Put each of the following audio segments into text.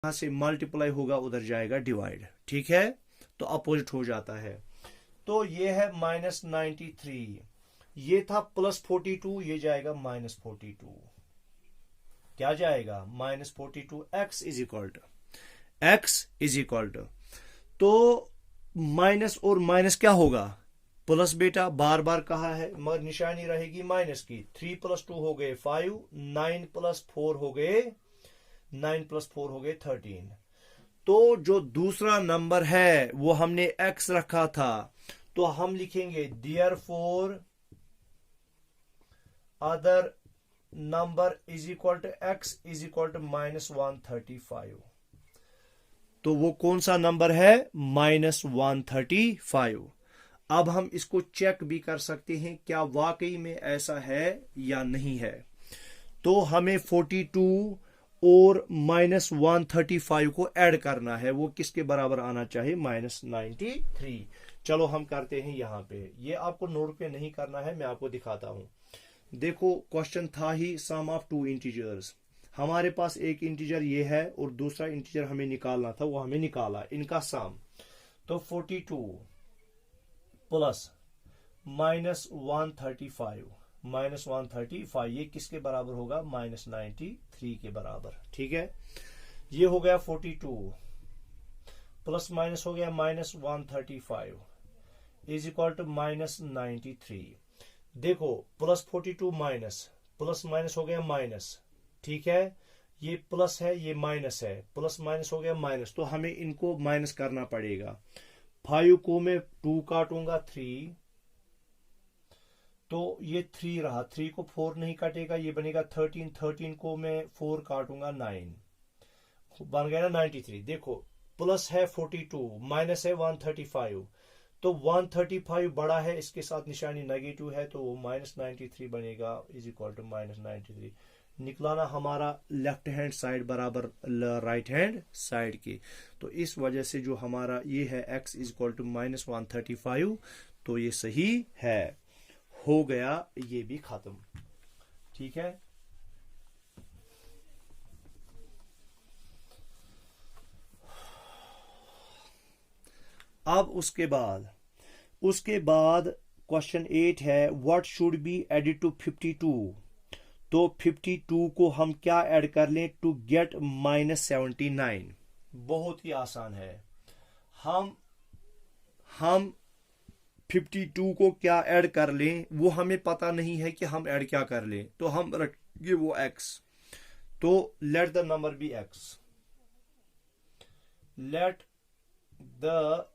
यहां से मल्टीप्लाई होगा उधर जाएगा डिवाइड, ठीक है, तो अपोजिट हो जाता है। तो ये है -93, ये था +42, ये जाएगा -42, क्या जाएगा -42। x इज इक्वल टू तो माइनस और माइनस क्या होगा प्लस, बेटा बार बार कहा है मगर निशानी रहेगी माइनस की। 3 + 2 हो गए 5, 9 + 4 हो गए 13। तो जो दूसरा नंबर है वो हमने x रखा था, तो हम लिखेंगे therefore other number is equal to x is equal to -135। तो वो कौन सा नंबर है -135। अब हम इसको चेक भी कर सकते हैं क्या वाकई में ऐसा है या नहीं है। तो हमें 42 और -135 को ऐड करना है, वो किसके बराबर आना चाहिए -93। चलो हम करते हैं यहां पे, ये आपको नोट पे नहीं करना है, मैं आपको दिखाता हूं। देखो क्वेश्चन था ही सम ऑफ टू इंटीजर्स, हमारे पास एक इंटीजर ये है और दूसरा इंटीजर हमें निकालना था, वो हमें निकाला इनका सम। तो 42 प्लस -135 ये किसके बराबर होगा -93 के बराबर, ठीक है। ये हो गया 42 प्लस माइनस हो गया -135 इज इक्वल टू -93। देखो +42 प्लस माइनस हो गया माइनस, ठीक है, ये प्लस है ये माइनस है, प्लस माइनस हो गया माइनस, तो हमें इनको माइनस करना पड़ेगा। 5 को मैं 2 काटूंगा 3, तो ये 3 रहा, 3 को 4 नहीं काटेगा, ये बनेगा 13 को मैं 4 काटूंगा 9, बन गया ना 93। देखो प्लस है 42 माइनस है 135, तो 135 बड़ा है, इसके साथ निशानी नेगेटिव है, तो वो -93 बनेगा इज इक्वल टू -93। निकला ना हमारा लेफ्ट हैंड साइड बराबर राइट हैंड साइड की। तो इस वजह से जो हमारा ये है x इज इक्वल टू -135, तो ये सही है, हो गया ये भी खत्म, ठीक है। अब उसके बाद क्वेश्चन 8 है what should be added to 52। तो 52 को हम क्या ऐड कर लें टू गेट -79। बहुत ही आसान है, हम 52 को क्या ऐड कर लें, वो हमें पता नहीं है कि हम ऐड क्या कर लें, तो हम रखेंगे वो x। तो let the number be x, let the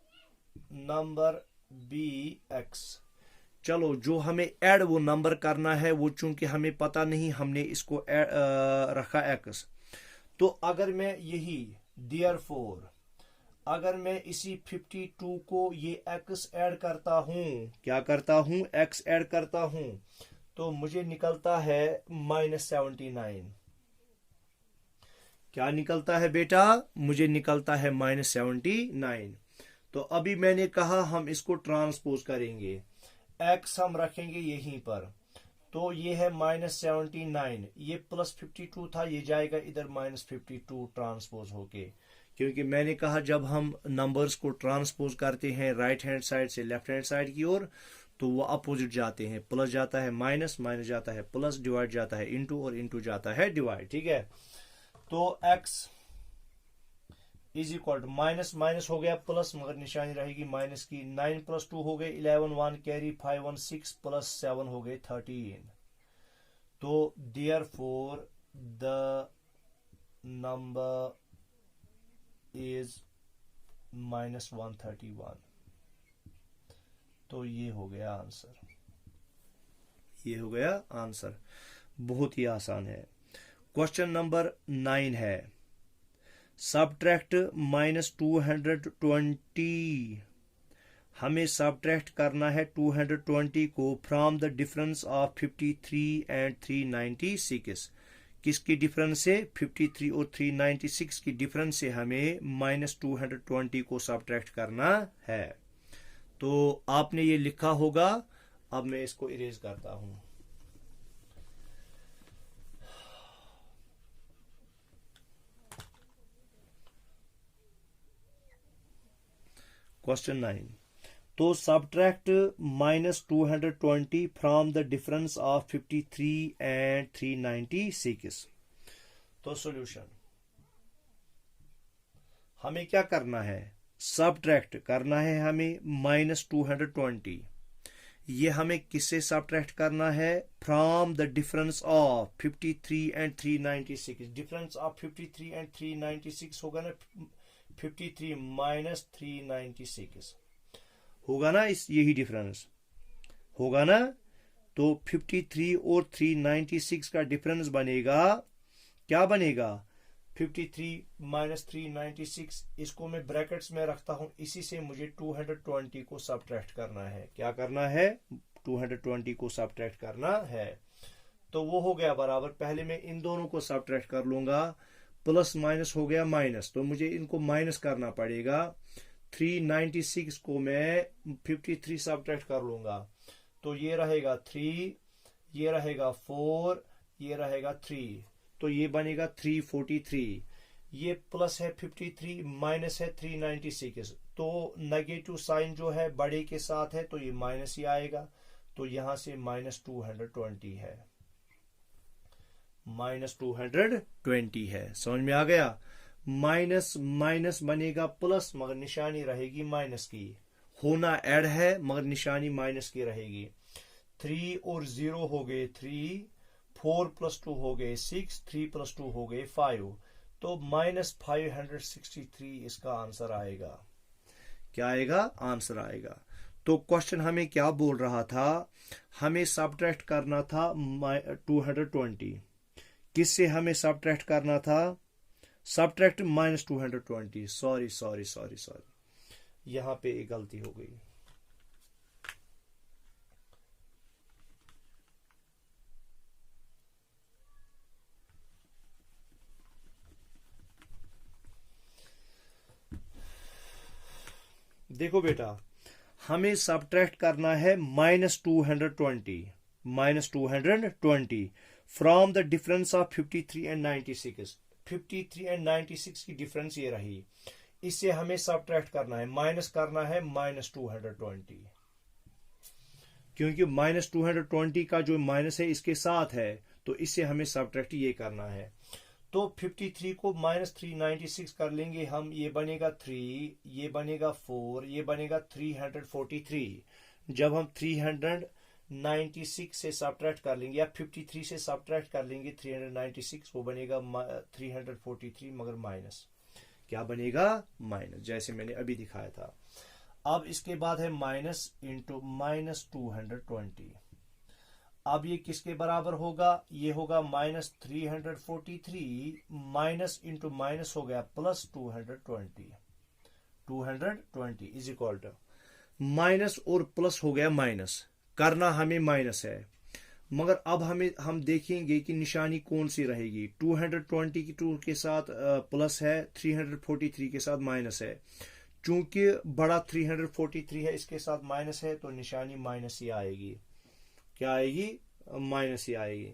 number be x। चलो जो हमें ऐड वो नंबर करना है, वो चूंकि हमें पता नहीं, हमने इसको रखा x। तो अगर मैं यही देयरफॉर अगर मैं इसी 52 को ये x ऐड करता हूं, क्या करता हूं x ऐड करता हूं, तो मुझे निकलता है -79। क्या निकलता है बेटा, मुझे निकलता है -79। तो अभी मैंने कहा हम इसको ट्रांसपोज करेंगे, x हम रखेंगे यहीं पर, तो ये है -79, ये +52 था, ये जाएगा इधर -52 ट्रांसपोज होके, क्योंकि मैंने कहा जब हम नंबर्स को ट्रांसपोज करते हैं राइट हैंड साइड से लेफ्ट हैंड साइड की ओर, तो वो अपोजिट जाते हैं, प्लस जाता है माइनस, माइनस जाता है प्लस, डिवाइड जाता है इनटू और इनटू जाता है डिवाइड, ठीक है। तो x is equal to minus minus हो गया प्लस, मगर निशानी रहेगी माइनस की। 9 + 2 हो गए 11, 1 कैरी 5 1 6 प्लस 7 हो गए 13। तो देयरफॉर द नंबर इज -131। तो ये हो गया आंसर, बहुत ही आसान है। क्वेश्चन नंबर 9 है सब्ट्रैक्ट -220। हमें सब्ट्रैक्ट करना है 220 को from the difference of 53 and 396। किसकी डिफरेंस से, 53 और 396 की डिफरेंस से हमें -220 को सब्ट्रैक्ट करना है। तो आपने ये लिखा होगा, अब मैं इसको इरेज करता हूं। क्वेश्चन 9। तो subtract -220 from the difference of 53 and 396। तो सॉल्यूशन हमें क्या करना है, सब्ट्रैक्ट करना है हमें -220। ये हमें किससे सब्ट्रैक्ट करना है, from the difference of 53 and 396। Difference of 53 and 396 होगा ना, 53 माइनस 396 होगा ना, इस यही डिफरेंस होगा ना। तो 53 और 396 का डिफरेंस बनेगा, क्या बनेगा, 53 माइनस 396। इसको मैं ब्रैकेट्स में रखता हूं, इसी से मुझे 220 को सब्ट्रैक्ट करना है। क्या करना है, 220 को सब्ट्रैक्ट करना है। तो वो हो गया बराबर, पहले मैं इन दोनों को सब्ट्रैक्ट कर लूंगा, प्लस माइनस हो गया माइनस, तो मुझे इनको माइनस करना पड़ेगा। 396 को मैं 53 सब्ट्रैक्ट कर लूंगा, तो ये रहेगा 3, ये रहेगा 4, ये रहेगा 3, तो ये बनेगा 343। ये प्लस है 53, माइनस है 396, तो नेगेटिव साइन जो है बड़े के साथ है, तो ये माइनस ही आएगा। तो यहां से -220 है, -220 है। समझ में आ गया, माइनस माइनस बनेगा प्लस, मगर निशानी रहेगी माइनस की। होना ऐड है मगर निशानी माइनस की रहेगी। 3 और 0 हो गए 3, 4 + 2 हो गए 6, 3 + 2 हो गए 5, तो -563 इसका आंसर आएगा। क्या आएगा, आंसर आएगा। तो क्वेश्चन हमें क्या बोल रहा था, हमें सब्ट्रैक्ट करना था 220। किससे हमें सब्ट्रैक्ट करना था, सब्ट्रैक्ट -220। सॉरी, यहां पे एक गलती हो गई। देखो बेटा, हमें सब्ट्रैक्ट करना है -220 from the difference of 53 and 96। 53 and 96 की डिफरेंस ये रही, इससे हमें सब्ट्रैक्ट करना है, माइनस करना है -220, क्योंकि -220 का जो माइनस है इसके साथ है, तो इससे हमें सब्ट्रैक्ट ये करना है। तो 53 को -396 कर लेंगे हम, ये बनेगा 3, ये बनेगा 4, ये बनेगा 343। जब हम 396 से सब्ट्रैक्ट कर लेंगे या 53 से सब्ट्रैक्ट कर लेंगे 396, वो बनेगा 343 मगर माइनस। क्या बनेगा, माइनस, जैसे मैंने अभी दिखाया था। अब इसके बाद है माइनस इंटू -220। अब ये किसके बराबर होगा, ये होगा -343 माइनस इंटू माइनस हो गया plus 220 is equal to minus और प्लस हो गया माइनस। करना हमें माइनस है, मगर अब हम देखेंगे कि निशानी कौन सी रहेगी। 222 के साथ प्लस है, 343 के साथ माइनस है। चूंकि बड़ा 343 है, इसके साथ माइनस है, तो निशानी माइनस ही आएगी। क्या आएगी, माइनस ही आएगी।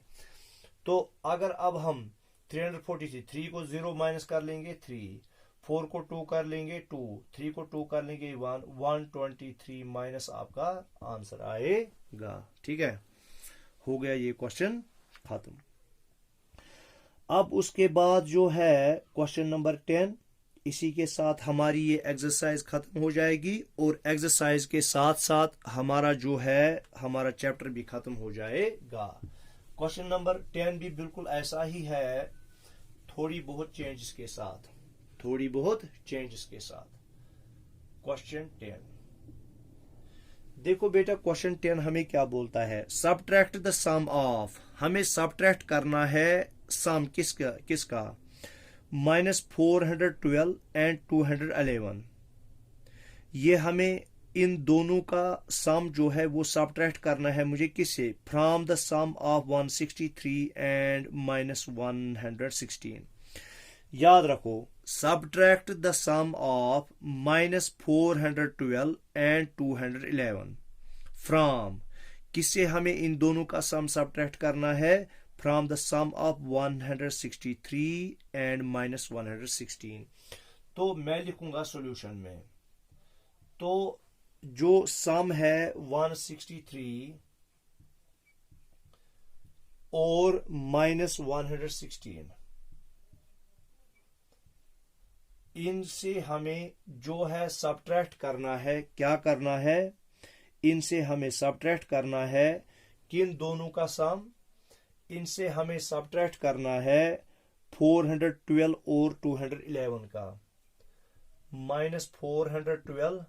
तो अगर अब हम 343 को 0 माइनस कर लेंगे 3, 4 को 2 कर लेंगे 2, 3 को 2 कर लेंगे 1, 123 माइनस आपका आंसर आएगा। ठीक है, हो गया ये क्वेश्चन खत्म। अब उसके बाद जो है क्वेश्चन नंबर 10, इसी के साथ हमारी ये एक्सरसाइज खत्म हो जाएगी और एक्सरसाइज के साथ साथ हमारा जो है हमारा चैप्टर भी खत्म हो जाएगा। क्वेश्चन नंबर 10 भी बिल्कुल ऐसा ही है, थोड़ी बहुत चेंजेस के साथ, क्वेश्चन 10 देखो बेटा, क्वेश्चन 10 हमें क्या बोलता है, सब्ट्रैक्ट द सम ऑफ। हमें सब्ट्रैक्ट करना है सम किसका -412 एंड 211। ये हमें इन दोनों का सम जो है वो सब्ट्रैक्ट करना है मुझे किससे, from the sum of 163 and -116। याद रखो, subtract the sum of -412 and 211 from किससे, हमें इन दोनों का सम सब्ट्रैक्ट करना है from the sum of 163 and -116। तो मैं लिखूंगा सॉल्यूशन में, तो जो सम है 163 और माइनस 116, इनसे हमें जो है सबट्रैक्ट करना है। क्या करना है? इनसे हमें सबट्रैक्ट करना है किन दोनों का सम? इनसे हमें सबट्रैक्ट करना है 412 और 211 का। माइनस 412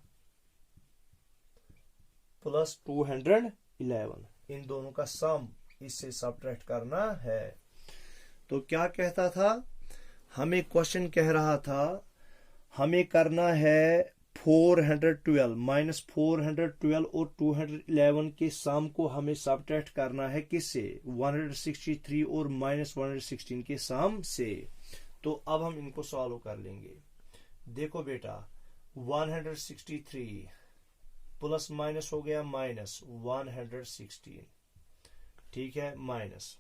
प्लस 211, इन दोनों का सम इससे सबट्रैक्ट करना है। तो क्या कहता था? हमें क्वेश्चन कह रहा था हमें करना है 412 माइनस 412 और 211 के सम को हमें सबट्रैक्ट करना है किससे? 163 और माइनस 116 के सम से। तो अब हम इनको सॉल्व कर लेंगे। देखो बेटा, 163 प्लस माइनस हो गया माइनस 116, ठीक है, माइनस।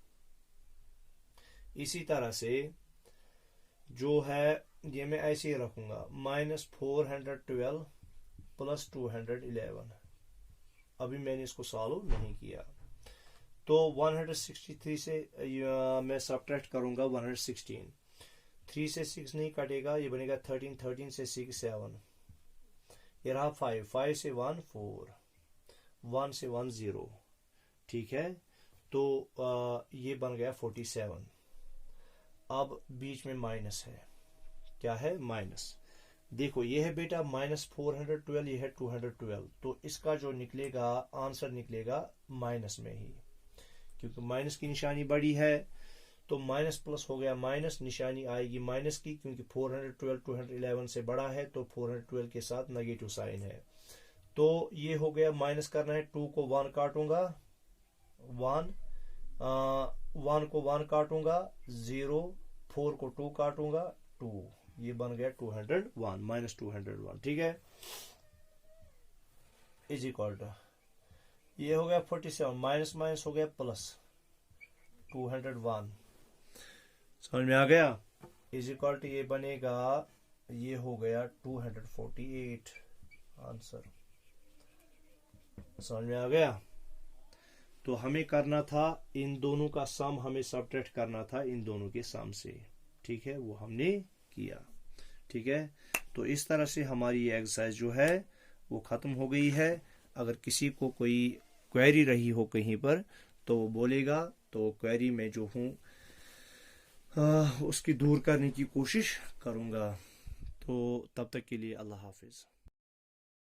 इसी तरह से जो है ये मैं ऐसे ही रखूंगा, माइनस 412 प्लस 211। अभी मैंने इसको सॉल्व नहीं किया। तो 163 से मैं सबट्रैक्ट करूंगा 116। 3 से 6 नहीं कटेगा, ये बनेगा 13, 13 से 6 7, ये रहा 5, 5 से 1 4, 1 से 1 0, ठीक है। तो ये बन गया 47। अब बीच में माइनस है, क्या है? माइनस। देखो ये है बेटा माइनस 412, ये है 212, तो इसका जो निकलेगा आंसर निकलेगा माइनस में ही, क्योंकि माइनस की निशानी बड़ी है। तो माइनस प्लस हो गया माइनस, निशानी आएगी माइनस की, क्योंकि 412 211 से बड़ा है, तो 412 के साथ नेगेटिव साइन है। तो ये हो गया, माइनस करना है, 2 को 1 काटूंगा 1, 1 को 1 काटूंगा 0, 4 को 2 काटूंगा 2, ये बन गया 201 माइनस 201, ठीक है। इज इक्वल टू ये हो गया 47, माइनस माइनस हो गया प्लस 201, समझ में आ गया। इज इक्वल टू ये बनेगा, ये हो गया 248 आंसर, समझ में आ गया। तो हमें करना था इन दोनों का सम, हमें सबट्रैक्ट करना था इन दोनों के सम से, ठीक है, वो हमने किया, ठीक है। तो इस तरह से हमारी ये एक्सरसाइज जो है वो खत्म हो गई है। अगर किसी को कोई क्वेरी रही हो कहीं पर तो वो बोलेगा, तो क्वेरी में जो हूँ उसकी दूर करने की कोशिश करूँगा। तो तब तक के लिए अल्लाह हाफिज।